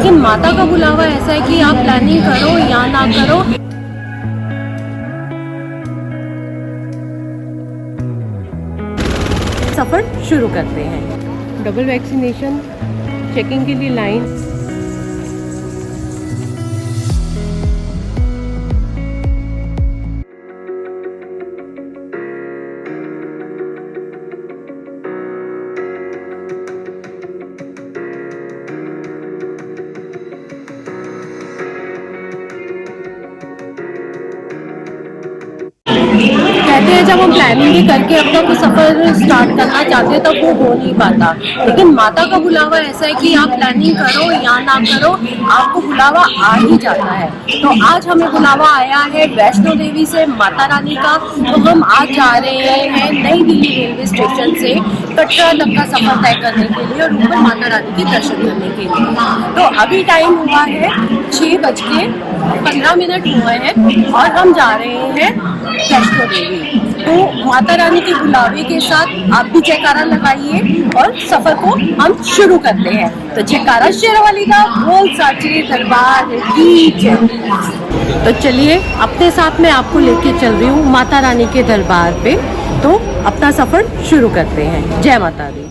लेकिन माता का बुलावा ऐसा है कि आप प्लानिंग करो या ना करो, सफ़र शुरू करते हैं। डबल वैक्सीनेशन चेकिंग के लिए लाइन। कहते हैं जब हम प्लानिंग भी करके अपना कोई सफ़र स्टार्ट करना चाहते हैं तब वो हो नहीं पाता, लेकिन माता का बुलावा ऐसा है कि आप प्लानिंग करो या ना करो, आपको बुलावा आ ही जाता है। तो आज हमें बुलावा आया है वैष्णो देवी से, माता रानी का। तो हम आज जा रहे हैं नई दिल्ली रेलवे स्टेशन से कटरा तक का सफ़र तय करने के लिए और ऊपर माता रानी के दर्शन करने के लिए। तो अभी टाइम हुआ है 6:15 हुए हैं और हम जा रहे हैं वैष्णो देवी। तो माता रानी के बुलावे के साथ आप भी जयकारा लगाइए और सफर को हम शुरू करते हैं। तो जयकारा शेरवाली का, बोल साचे दरबार की जय। तो चलिए, अपने साथ में आपको लेके चल रही हूँ माता रानी के दरबार पे। तो अपना सफर शुरू करते हैं। जय माता दी।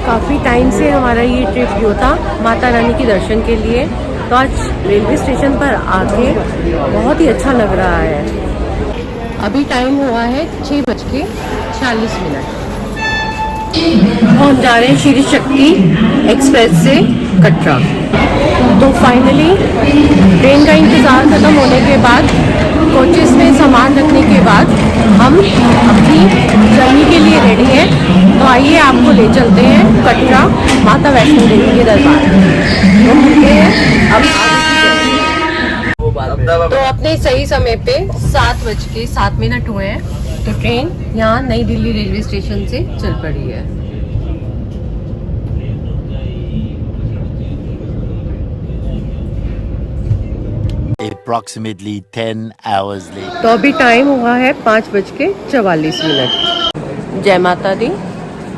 काफ़ी टाइम से हमारा ये ट्रिप जो था माता रानी के दर्शन के लिए, तो आज रेलवे स्टेशन पर आके बहुत ही अच्छा लग रहा है। अभी टाइम हुआ है 6:46। हम जा रहे हैं श्री शक्ति एक्सप्रेस से कटरा। तो फाइनली ट्रेन का इंतज़ार ख़त्म होने के बाद, कोचेस में सामान रखने के बाद हम अपनी जर्नी के लिए रेडी हैं। तो आइए आपको ले चलते हैं कटरा माता वैष्णो देवी के दरबार। तो मिलते हैं अब। तो अपने सही समय पे 7:07 हुए हैं। तो ट्रेन यहाँ नई दिल्ली रेलवे स्टेशन से चल पड़ी है। Approximately 10 hours later. तो अभी टाइम हुआ है 5:44। जय माता दी।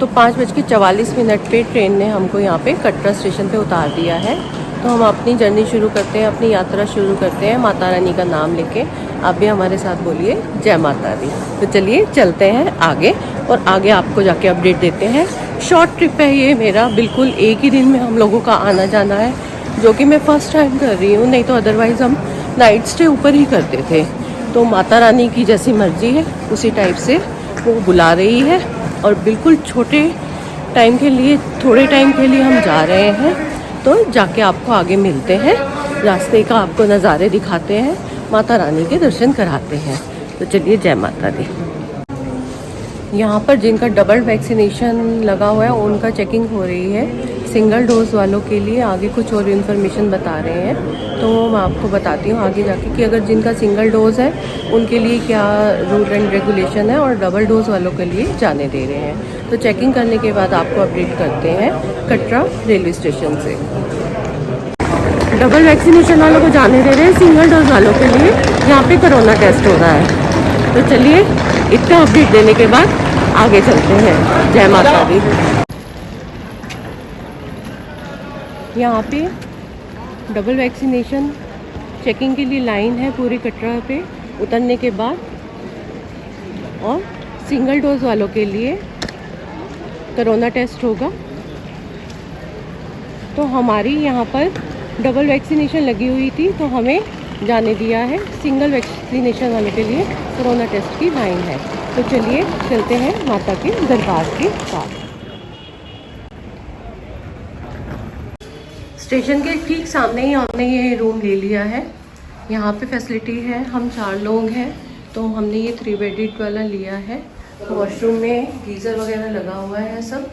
तो 5:44 पे ट्रेन ने हमको यहाँ पे कटरा स्टेशन पे उतार दिया है। तो हम अपनी जर्नी शुरू करते हैं, अपनी यात्रा शुरू करते हैं माता रानी का नाम लेके। आप भी हमारे साथ बोलिए जय माता दी। तो चलिए चलते हैं आगे और आगे आपको जाके अपडेट देते हैं। शॉर्ट ट्रिप है ये मेरा, बिल्कुल एक ही दिन में हम लोगों का आना जाना है, जो कि मैं फ़र्स्ट टाइम कर रही हूँ। नहीं तो अदरवाइज़ हम नाइट स्टे ऊपर ही करते थे। तो माता रानी की जैसी मर्जी है उसी टाइप से वो बुला रही है और बिल्कुल छोटे टाइम के लिए, थोड़े टाइम के लिए हम जा रहे हैं। तो जाके आपको आगे मिलते हैं, रास्ते का आपको नज़ारे दिखाते हैं, माता रानी के दर्शन कराते हैं। तो चलिए जय माता दी। यहाँ पर जिनका डबल वैक्सीनेशन लगा हुआ है उनका चेकिंग हो रही है। सिंगल डोज वालों के लिए आगे कुछ और इन्फॉर्मेशन बता रहे हैं, तो मैं आपको बताती हूँ आगे जाके कि अगर जिनका सिंगल डोज है उनके लिए क्या रूल एंड रेगुलेशन है और डबल डोज वालों के लिए जाने दे रहे हैं। तो चेकिंग करने के बाद आपको अपडेट करते हैं कटरा रेलवे स्टेशन से। डबल वैक्सीनेशन वालों को जाने दे रहे हैं, सिंगल डोज वालों के लिए यहाँ पे कोरोना टेस्ट हो रहा है। तो चलिए इतना अपडेट देने के बाद आगे चलते हैं। जय माता दी। यहाँ पे डबल वैक्सीनेशन चेकिंग के लिए लाइन है पूरी कटरा पे उतरने के बाद, और सिंगल डोज वालों के लिए कोरोना टेस्ट होगा। तो हमारी यहाँ पर डबल वैक्सीनेशन लगी हुई थी तो हमें जाने दिया है। सिंगल वैक्सीनेशन वालों के लिए कोरोना टेस्ट की लाइन है। तो चलिए चलते हैं माता के दरबार के पास। स्टेशन के ठीक सामने ही हमने ये रूम ले लिया है। यहाँ पे फैसिलिटी है, हम 4 लोग हैं तो हमने ये 3 बेडेड वाला लिया है। वॉशरूम में गीज़र वगैरह लगा हुआ है सब।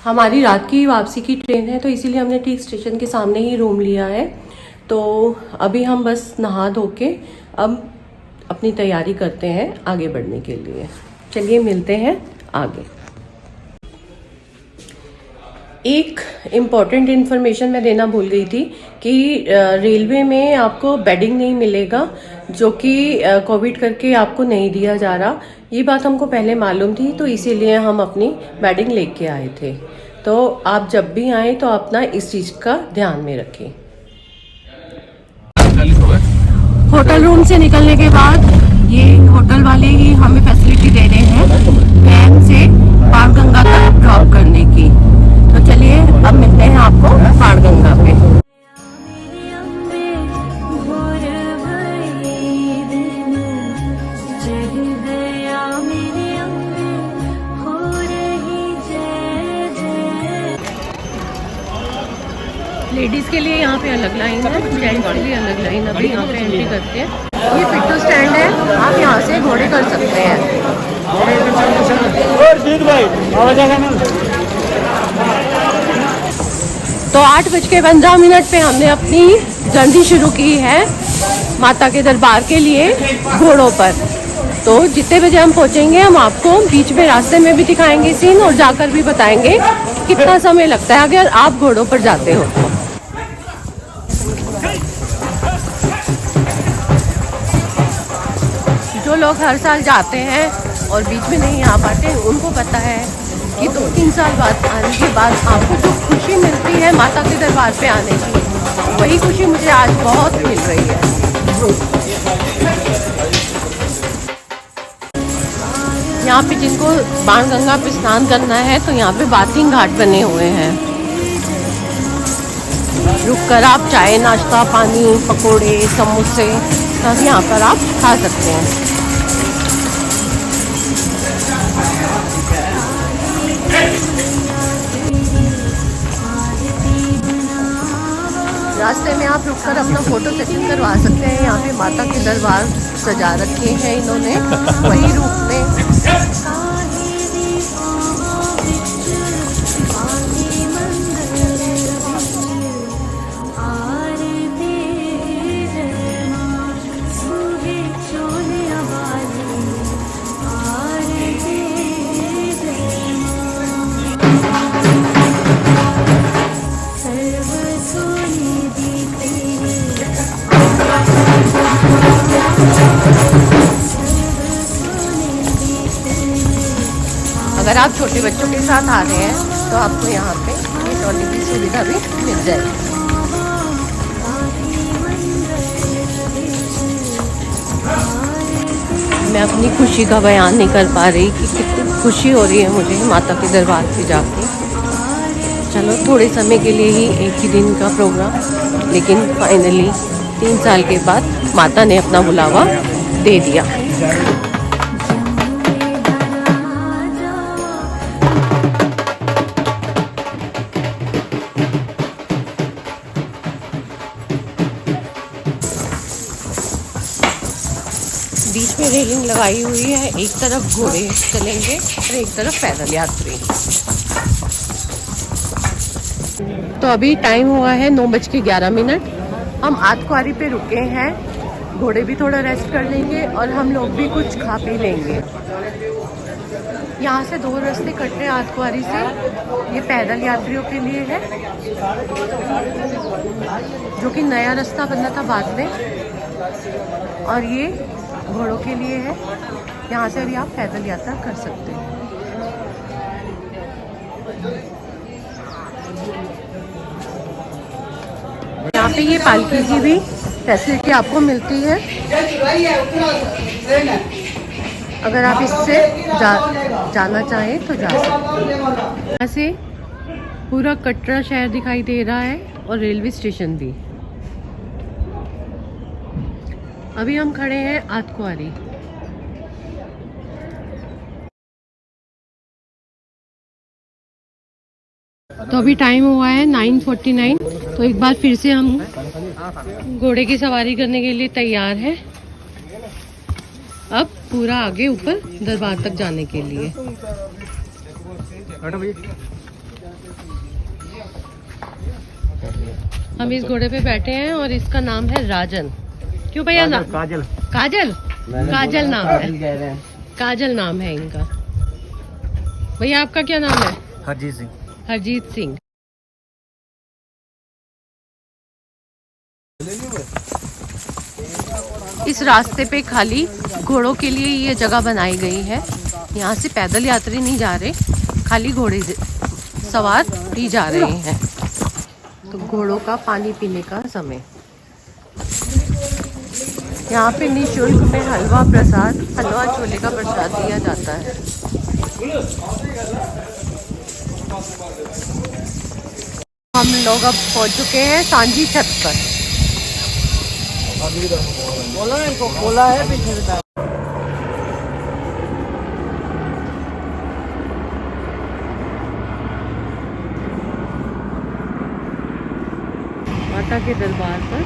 हमारी रात की वापसी की ट्रेन है, तो इसीलिए हमने ठीक स्टेशन के सामने ही रूम लिया है। तो अभी हम बस नहा धो के अब अपनी तैयारी करते हैं आगे बढ़ने के लिए। चलिए मिलते हैं आगे। एक इम्पॉर्टेंट इन्फॉर्मेशन मैं देना भूल गई थी कि रेलवे में आपको बेडिंग नहीं मिलेगा, जो कि कोविड करके आपको नहीं दिया जा रहा। ये बात हमको पहले मालूम थी, तो इसीलिए हम अपनी बेडिंग लेके आए थे। तो आप जब भी आए तो अपना इस चीज़ का ध्यान में रखें। होटल रूम से निकलने के बाद ये होटल वाले ही हमें फैसिलिटी दे रहे हैं वैन से बाणगंगा तक ड्रॉप करने की। तो चलिए अब मिलते हैं आपको बाणगंगा पे। लेडीज के लिए यहाँ पे अलग लाइन है, जेंट्स के लिए अलग लाइन। अभी यहाँ पे एंट्री करते हैं। ये पिट्टू स्टैंड है, आप यहाँ से घोड़े कर सकते हैं। तो 8:15 पे हमने अपनी जर्नी शुरू की है माता के दरबार के लिए घोड़ों पर। तो जितने बजे हम पहुँचेंगे हम आपको बीच में रास्ते में भी दिखाएंगे सीन, और जाकर भी बताएंगे कितना समय लगता है अगर आप घोड़ों पर जाते हो। जो लोग हर साल जाते हैं और बीच में नहीं आ पाते, उनको पता है कि 2-3 साल बाद आने के बाद आपको जो खुशी मिलती है माता के दरबार पे आने की, वही खुशी मुझे आज बहुत मिल रही है। यहाँ पे जिनको बाणगंगा पे स्नान करना है तो यहाँ पे बाथिंग घाट बने हुए हैं। रुक कर आप चाय, नाश्ता, पानी, पकोड़े, समोसे सब यहाँ पर आप खा सकते हैं। रास्ते में आप रुककर अपना फोटो सेशन करवा सकते हैं। यहाँ पे माता के दरबार सजा रखे हैं इन्होंने वही रूप में। अगर आप छोटे बच्चों के साथ आ रहे हैं तो आपको यहाँ पे ये ट्रॉली की सुविधा भी मिल जाएगी। मैं अपनी खुशी का बयान नहीं कर पा रही कि कितनी खुशी हो रही है मुझे माता के दरबार पे जाके। चलो थोड़े समय के लिए ही, एक ही दिन का प्रोग्राम, लेकिन फाइनली 3 साल के बाद माता ने अपना बुलावा दे दिया। बीच में रेलिंग लगाई हुई है, एक तरफ घोड़े चलेंगे और एक तरफ पैदल यात्री। तो अभी टाइम हुआ है 9:11। हम आतकुआरी पे रुके हैं, घोड़े भी थोड़ा रेस्ट कर लेंगे और हम लोग भी कुछ खा पी लेंगे। यहाँ से 2 रास्ते कट रहे हैं आतकुआरी से। ये पैदल यात्रियों के लिए है, जो कि नया रास्ता बना था बाद में, और ये घोड़ों के लिए है। यहाँ से भी आप पैदल यात्रा कर सकते हैं। यहाँ पे ये पालकी की भी फैसिलिटी आपको मिलती है। अगर आप इससे जाना चाहें तो जा सकते हैं। यहाँ से पूरा कटरा शहर दिखाई दे रहा है और रेलवे स्टेशन भी। अभी हम खड़े हैं आतकुआरी। तो अभी टाइम हुआ है 9:49। तो एक बार फिर से हम घोड़े की सवारी करने के लिए तैयार हैं। अब पूरा आगे ऊपर दरबार तक जाने के लिए। हम इस घोड़े पे बैठे हैं और इसका नाम है राजन। क्यों भैया? काजल काजल काजल नाम है, काजल नाम है इनका। भैया आपका क्या नाम है? हरजीत सिंह। हरजीत सिंह। इस रास्ते पे खाली घोड़ों के लिए ये जगह बनाई गई है। यहाँ से पैदल यात्री नहीं जा रहे, खाली घोड़े सवार ही जा रहे हैं। तो घोड़ों का पानी पीने का समय। यहाँ पे निःशुल्क में हलवा छोले का प्रसाद दिया जाता है। हम लोग अब पहुँच चुके हैं सांझी छत पर। बोला ना इनको, बोला है पीछे से। माता के दरबार पर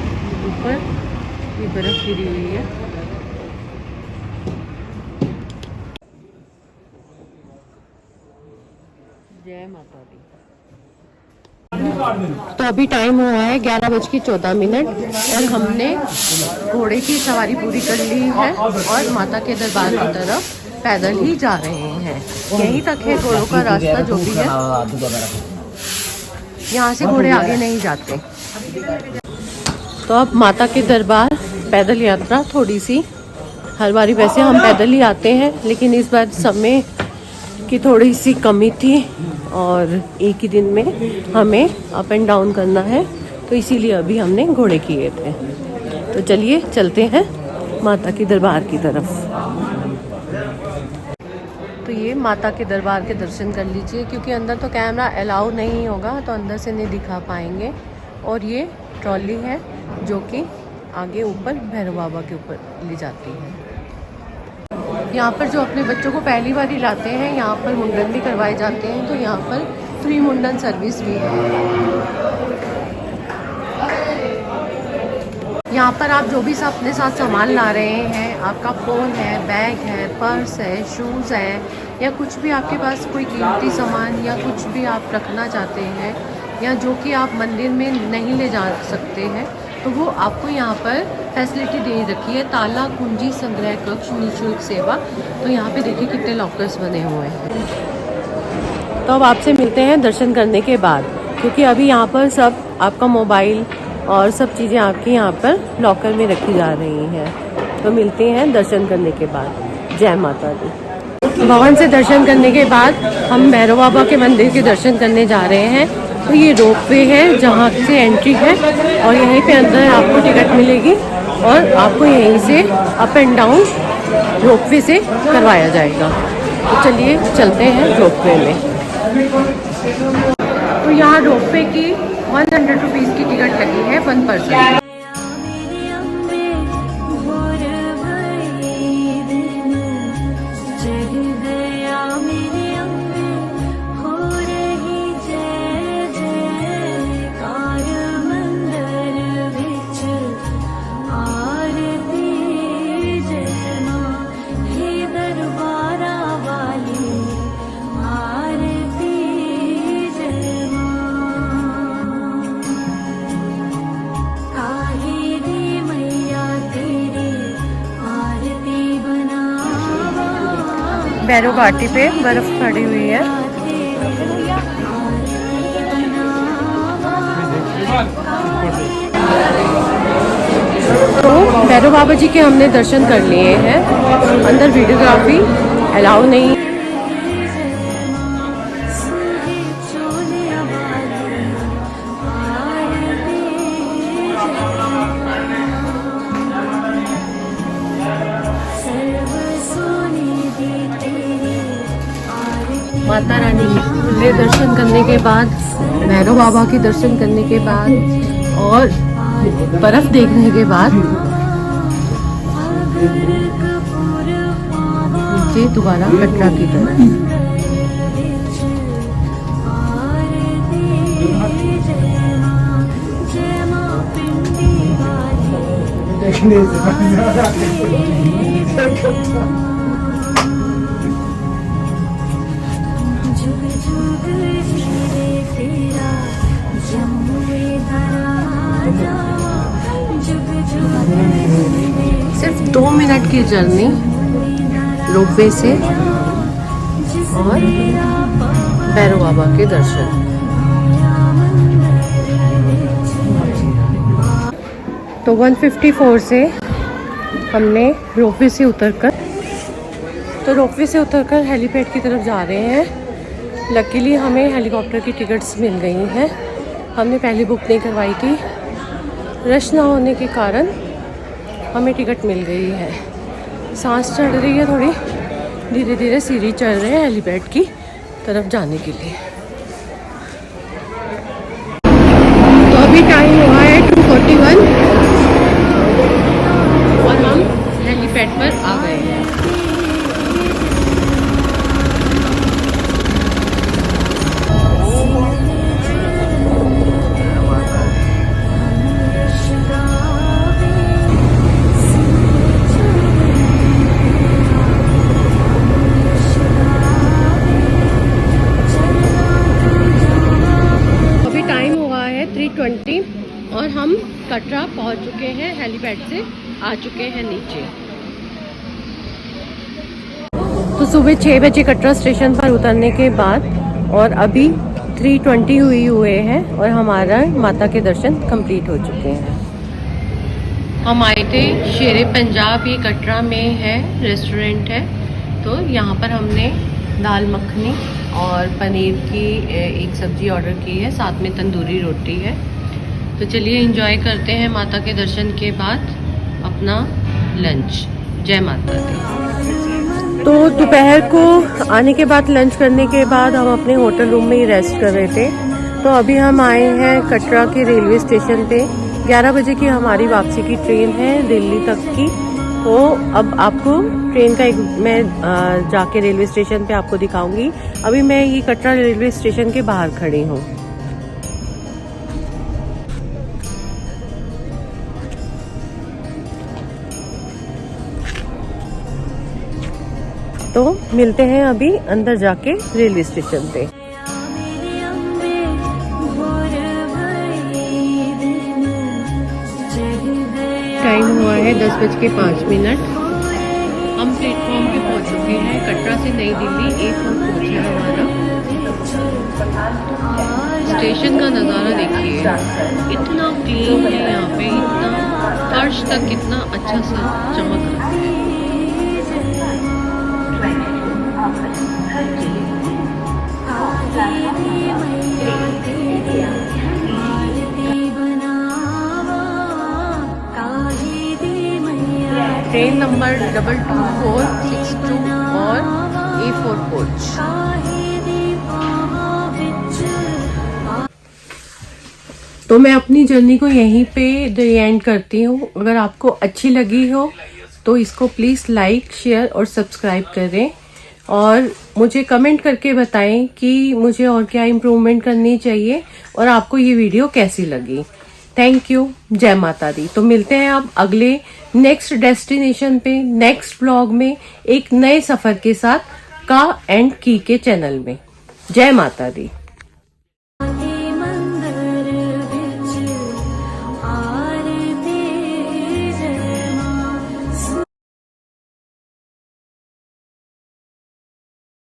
ऊपर ये बर्फ गिरी हुई है। जय माता दी। तो अभी टाइम हुआ है 11:14 और हमने घोड़े की सवारी पूरी कर ली है और माता के दरबार की तरफ पैदल ही जा रहे हैं। यहीं तक है घोड़ों का रास्ता जो भी है, यहाँ से घोड़े आगे नहीं जाते। तो अब माता के दरबार पैदल यात्रा थोड़ी सी, हर बारी वैसे हम पैदल ही आते हैं, लेकिन इस बार समय की थोड़ी सी कमी थी और एक ही दिन में हमें अप एंड डाउन करना है, तो इसीलिए अभी हमने घोड़े किए थे। तो चलिए चलते हैं माता के दरबार की तरफ। तो ये माता के दरबार के दर्शन कर लीजिए, क्योंकि अंदर तो कैमरा अलाउ नहीं होगा तो अंदर से नहीं दिखा पाएंगे। और ये ट्रॉली है जो कि आगे ऊपर भैरव बाबा के ऊपर ले जाती है। यहाँ पर जो अपने बच्चों को पहली बार ही लाते हैं, यहाँ पर मुंडन भी करवाए जाते हैं, तो यहाँ पर फ्री मुंडन सर्विस भी है। यहाँ पर आप जो भी अपने साथ सामान ला रहे हैं, आपका फ़ोन है, बैग है, पर्स है, शूज़ है, या कुछ भी आपके पास कोई कीमती सामान या कुछ भी आप रखना चाहते हैं, या जो कि आप मंदिर में नहीं ले जा सकते हैं, तो वो आपको यहाँ पर फैसिलिटी दे रखी है। ताला कुंजी संग्रह कक्ष निःशुल्क सेवा। तो यहाँ पे देखिए कितने लॉकर्स बने हुए हैं। तो अब आपसे मिलते हैं दर्शन करने के बाद, क्योंकि अभी यहाँ पर सब आपका मोबाइल और सब चीज़ें आपकी यहाँ पर लॉकर में रखी जा रही हैं। तो मिलते हैं दर्शन करने के बाद। जय माता दी। भवन से दर्शन करने के बाद हम भैरव बाबा के मंदिर के दर्शन करने जा रहे हैं। तो ये रोपवे है जहाँ से एंट्री है और यहीं पे अंदर आपको टिकट मिलेगी और आपको यहीं से अप एंड डाउन रोपवे से करवाया जाएगा। तो चलिए चलते हैं रोपवे में। तो यहाँ रोपवे की 100 रुपीज़ की टिकट लगी है 1 पर्सन। भैरव घाटी पे बर्फ पड़ी हुई है। तो भैरव बाबा जी के हमने दर्शन कर लिए हैं। अंदर वीडियोग्राफी अलाउ नहीं। माता रानी के दर्शन करने के बाद, भैरव बाबा के दर्शन करने के बाद और बर्फ देखने के बाद नीचे दोबारा कटरा की तरह। की जर्नी रोपवे से और भैरव बाबा के दर्शन। तो 154 से हमने रोपवे से उतरकर हेलीपैड की तरफ जा रहे हैं। लकीली हमें हेलीकॉप्टर की टिकट्स मिल गई हैं। हमने पहले बुक नहीं करवाई थी, रश ना होने के कारण हमें टिकट मिल गई है। सांस चढ़ रही है थोड़ी, धीरे धीरे सीढ़ी चढ़ रहे हैं हेलीपैड की तरफ जाने के लिए। तो अभी टाइम हुआ है 2:41 और हम हेलीपैड पर आ गए हैं। अभी टाइम हुआ है 3:20 और हम कटरा पहुंच चुके हैं। हेलीपैड से आ चुके हैं नीचे। तो सुबह 6 बजे कटरा स्टेशन पर उतरने के बाद और अभी 3:20 हुए हैं और हमारा माता के दर्शन कंप्लीट हो चुके हैं। हम आए थे शेरे पंजाब, ये कटरा में है, रेस्टोरेंट है। तो यहाँ पर हमने दाल मखनी और पनीर की एक सब्जी ऑर्डर की है, साथ में तंदूरी रोटी है। तो चलिए एंजॉय करते हैं माता के दर्शन के बाद अपना लंच। जय माता दी। तो दोपहर को आने के बाद, लंच करने के बाद हम अपने होटल रूम में ही रेस्ट कर रहे थे। तो अभी हम आए हैं कटरा के रेलवे स्टेशन पे। 11 बजे की हमारी वापसी की ट्रेन है दिल्ली तक की। तो अब आपको ट्रेन का एक मैं जाके रेलवे स्टेशन पे आपको दिखाऊंगी। अभी मैं ये कटरा रेलवे स्टेशन के बाहर खड़ी हूँ। तो मिलते हैं अभी अंदर जाके रेलवे स्टेशन पे। टाइम हुआ है 10:05। हम प्लेटफॉर्म पे पहुंच चुके हैं। कटरा से नई दिल्ली A4 कोच है हमारा। स्टेशन का नज़ारा देखिए, इतना क्लीन है यहाँ पे, इतना फर्श तक कितना अच्छा सा चमक रहा है। ट्रेन नंबर 22462 और A4 कोच। तो मैं अपनी जर्नी को यहीं पे द एंड करती हूँ। अगर आपको अच्छी लगी हो तो इसको प्लीज़ लाइक, शेयर और सब्सक्राइब करें और मुझे कमेंट करके बताएं कि मुझे और क्या इम्प्रूवमेंट करनी चाहिए और आपको ये वीडियो कैसी लगी। Thank you. जय माता दी। तो मिलते हैं अब अगले नेक्स्ट डेस्टिनेशन पे, नेक्स्ट ब्लॉग में, एक नए सफर के साथ का एंड की के चैनल में। जय माता दी।